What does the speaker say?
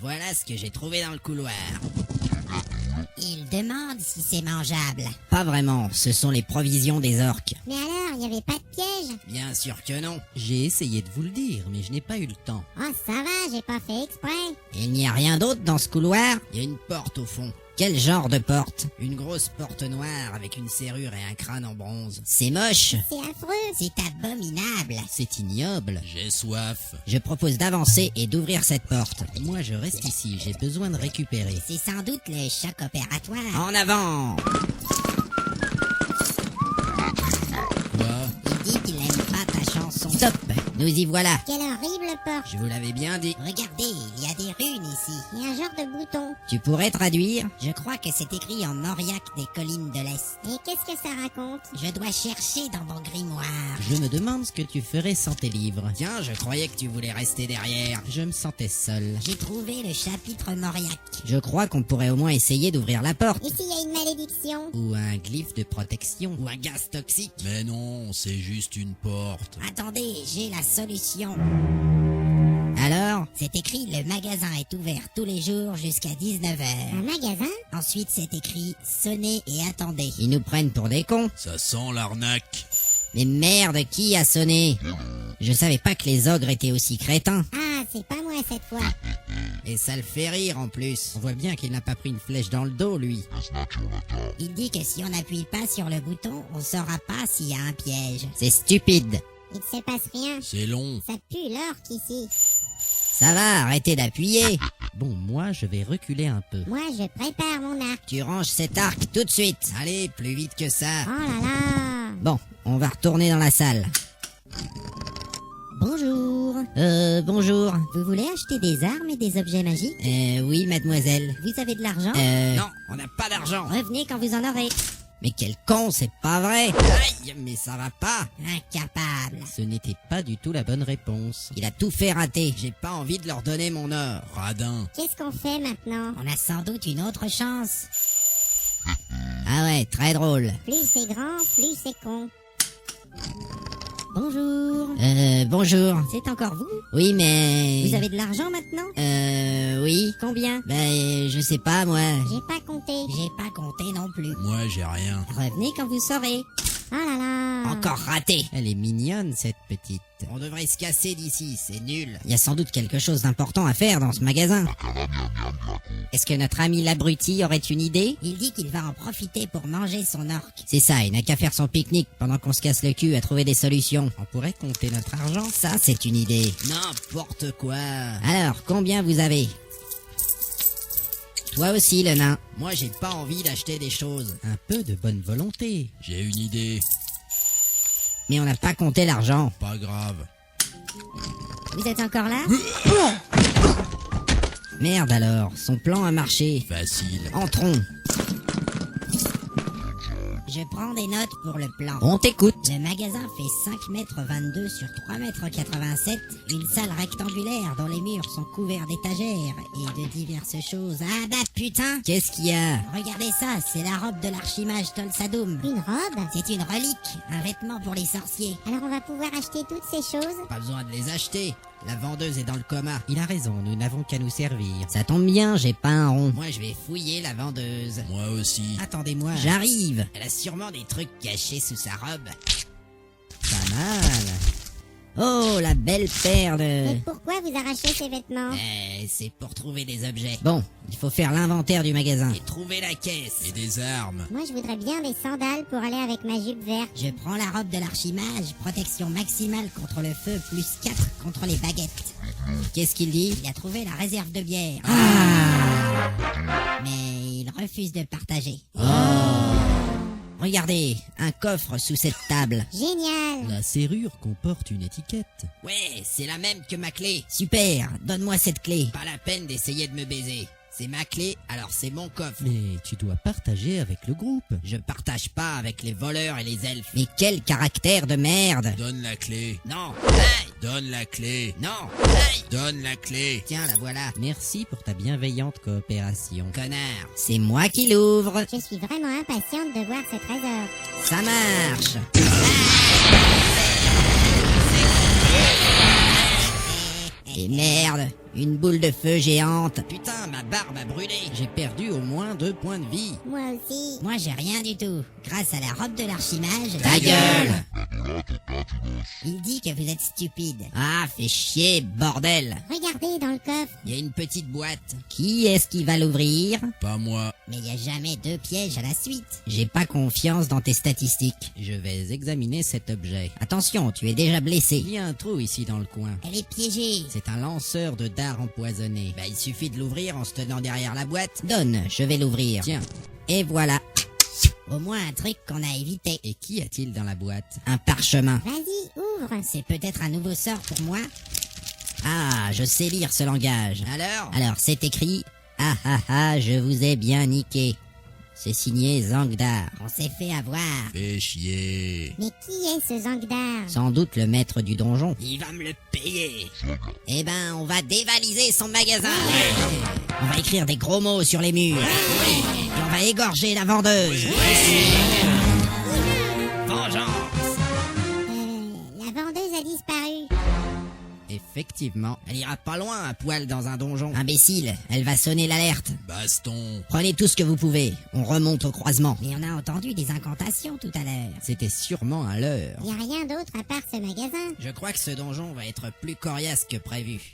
Voilà ce que j'ai trouvé dans le couloir. Il demande si c'est mangeable. Pas vraiment, ce sont les provisions des orques. Mais alors, il n'y avait pas de piège? Bien sûr que non. J'ai essayé de vous le dire, mais je n'ai pas eu le temps. Oh, ça va, j'ai pas fait exprès. Il n'y a rien d'autre dans ce couloir? Il y a une porte au fond. Quel genre de porte? Une grosse porte noire avec une serrure et un crâne en bronze. C'est moche. C'est affreux. C'est abominable. C'est ignoble. J'ai soif. Je propose d'avancer et d'ouvrir cette porte. Moi, je reste ici, j'ai besoin de récupérer. C'est sans doute le choc opératoire. En avant! Quoi? Il dit qu'il n'aime pas ta chanson. Stop! Nous y voilà. Quelle horrible porte. Je vous l'avais bien dit. Regardez, il y a des runes ici. Il y a un genre de bouton. Tu pourrais traduire? Je crois que c'est écrit en Auriac des collines de l'Est. Et qu'est-ce que ça raconte? Je dois chercher dans mon grimoire. Je me demande ce que tu ferais sans tes livres. Tiens, je croyais que tu voulais rester derrière. Je me sentais seul. J'ai trouvé le chapitre Mauriac. Je crois qu'on pourrait au moins essayer d'ouvrir la porte. Et s'il y a une malédiction? Ou un glyphe de protection. Ou un gaz toxique. Mais non, c'est juste une porte. Attendez, j'ai la solution. Alors? C'est écrit le magasin est ouvert tous les jours jusqu'à 19h. Un magasin? Ensuite c'est écrit sonnez et attendez. Ils nous prennent pour des cons. Ça sent l'arnaque. Mais merde, qui a sonné? Je savais pas que les ogres étaient aussi crétins. Ah, c'est pas moi cette fois. Et ça le fait rire en plus. On voit bien qu'il n'a pas pris une flèche dans le dos, lui. Il dit que si on n'appuie pas sur le bouton, on saura pas s'il y a un piège. C'est stupide. Il ne se passe rien. C'est long. Ça pue l'orque ici. Ça va, arrêtez d'appuyer. Bon, moi, je vais reculer un peu. Moi, je prépare mon arc. Tu ranges cet arc tout de suite. Allez, plus vite que ça. Oh là là. Bon, on va retourner dans la salle. Bonjour. Bonjour. Vous voulez acheter des armes et des objets magiques? Oui, mademoiselle. Vous avez de l'argent? Non, on n'a pas d'argent. Revenez quand vous en aurez. Mais quel con, c'est pas vrai. Aïe, mais ça va pas. Incapable. Ce n'était pas du tout la bonne réponse. Il a tout fait rater. J'ai pas envie de leur donner mon or. Radin. Qu'est-ce qu'on fait maintenant? On a sans doute une autre chance. Ah ouais, très drôle. Plus c'est grand, plus c'est con. Bonjour. Bonjour. C'est encore vous? Oui, mais... Vous avez de l'argent maintenant? Oui. Combien? Ben, je sais pas, moi. J'ai pas compté. J'ai pas compté non plus. Moi, j'ai rien. Revenez quand vous saurez. Oh là là. Encore raté. Elle est mignonne, cette petite. On devrait se casser d'ici, c'est nul. Il y a sans doute quelque chose d'important à faire dans ce magasin. Est-ce que notre ami l'abruti aurait une idée? Il dit qu'il va en profiter pour manger son orque. C'est ça, il n'a qu'à faire son pique-nique pendant qu'on se casse le cul à trouver des solutions. On pourrait compter notre argent, ça c'est une idée. N'importe quoi. Alors, combien vous avez? Toi aussi, le nain. Moi, j'ai pas envie d'acheter des choses. Un peu de bonne volonté. J'ai une idée. Mais on n'a pas compté l'argent. Pas grave. Vous êtes encore là? Merde alors, son plan a marché. Facile. Entrons. Je prends des notes pour le plan. On t'écoute. Le magasin fait 5,22 m sur 3,87 m, une salle rectangulaire dont les murs sont couverts d'étagères et de diverses choses. Ah bah putain! Qu'est-ce qu'il y a? Regardez ça, c'est la robe de l'archimage Tolsadoum. Une robe? C'est une relique, un vêtement pour les sorciers. Alors on va pouvoir acheter toutes ces choses? Pas besoin de les acheter. La vendeuse est dans le coma. Il a raison, nous n'avons qu'à nous servir. Ça tombe bien, j'ai pas un rond. Moi, je vais fouiller la vendeuse. Moi aussi. Attendez-moi. J'arrive. Elle a sûrement des trucs cachés sous sa robe. Pas mal. Oh, la belle paire de... Mais pourquoi vous arrachez ces vêtements? C'est pour trouver des objets. Bon, il faut faire l'inventaire du magasin. Et trouver la caisse. Et des armes. Moi je voudrais bien des sandales pour aller avec ma jupe verte. Je prends la robe de l'archimage, protection maximale contre le feu, plus 4 contre les baguettes. Qu'est-ce qu'il dit? Il a trouvé la réserve de bière. Mais il refuse de partager. Regardez, un coffre sous cette table. Génial! La serrure comporte une étiquette. Ouais, c'est la même que ma clé. Super, donne-moi cette clé. Pas la peine d'essayer de me baiser. C'est ma clé, alors c'est mon coffre. Mais tu dois partager avec le groupe. Je partage pas avec les voleurs et les elfes. Mais quel caractère de merde! Donne la clé. Non! Hey! Donne la clé. Non! Hey! Donne la clé. Tiens, la voilà. Merci pour ta bienveillante coopération. Connard, c'est moi qui l'ouvre. Je suis vraiment impatiente de voir ce trésor. Ça marche. Et merde, Une boule de feu géante. Putain, ma barbe a brûlé. J'ai perdu au moins 2 points de vie. Moi aussi. Moi, j'ai rien du tout. Grâce à la robe de l'archimage... Ta gueule! Il dit que vous êtes stupide. Ah, fais chier, bordel. Regardez dans le coffre. Il y a une petite boîte. Qui est-ce qui va l'ouvrir? Pas moi. Mais il y a jamais 2 pièges à la suite. J'ai pas confiance dans tes statistiques. Je vais examiner cet objet. Attention, tu es déjà blessé. Il y a un trou ici dans le coin. Elle est piégée. C'est un lanceur de dards empoisonné. Bah, il suffit de l'ouvrir en se tenant derrière la boîte. Donne, je vais l'ouvrir. Tiens, Et voilà, Au moins un truc qu'on a évité. et qu'y a-t-il dans la boîte? un parchemin. Vas-y, ouvre. C'est peut-être un nouveau sort pour moi. Ah, je sais lire ce langage. Alors, c'est écrit « Ah ah ah, je vous ai bien niqué ». C'est signé Zangdar. On s'est fait avoir. Fais chier. Mais qui est ce Zangdar? Sans doute le maître du donjon. Il va me le payer. Eh ben, on va dévaliser son magasin. On va écrire des gros mots sur les murs. Et on va égorger la vendeuse. Vengeance. La vendeuse a disparu. Effectivement. Elle ira pas loin à poil dans un donjon. Imbécile, elle va sonner l'alerte. Baston. Prenez tout ce que vous pouvez. On remonte au croisement. Mais on a entendu des incantations tout à l'heure. C'était sûrement un leurre. Y a rien d'autre à part ce magasin. Je crois que ce donjon va être plus coriace que prévu.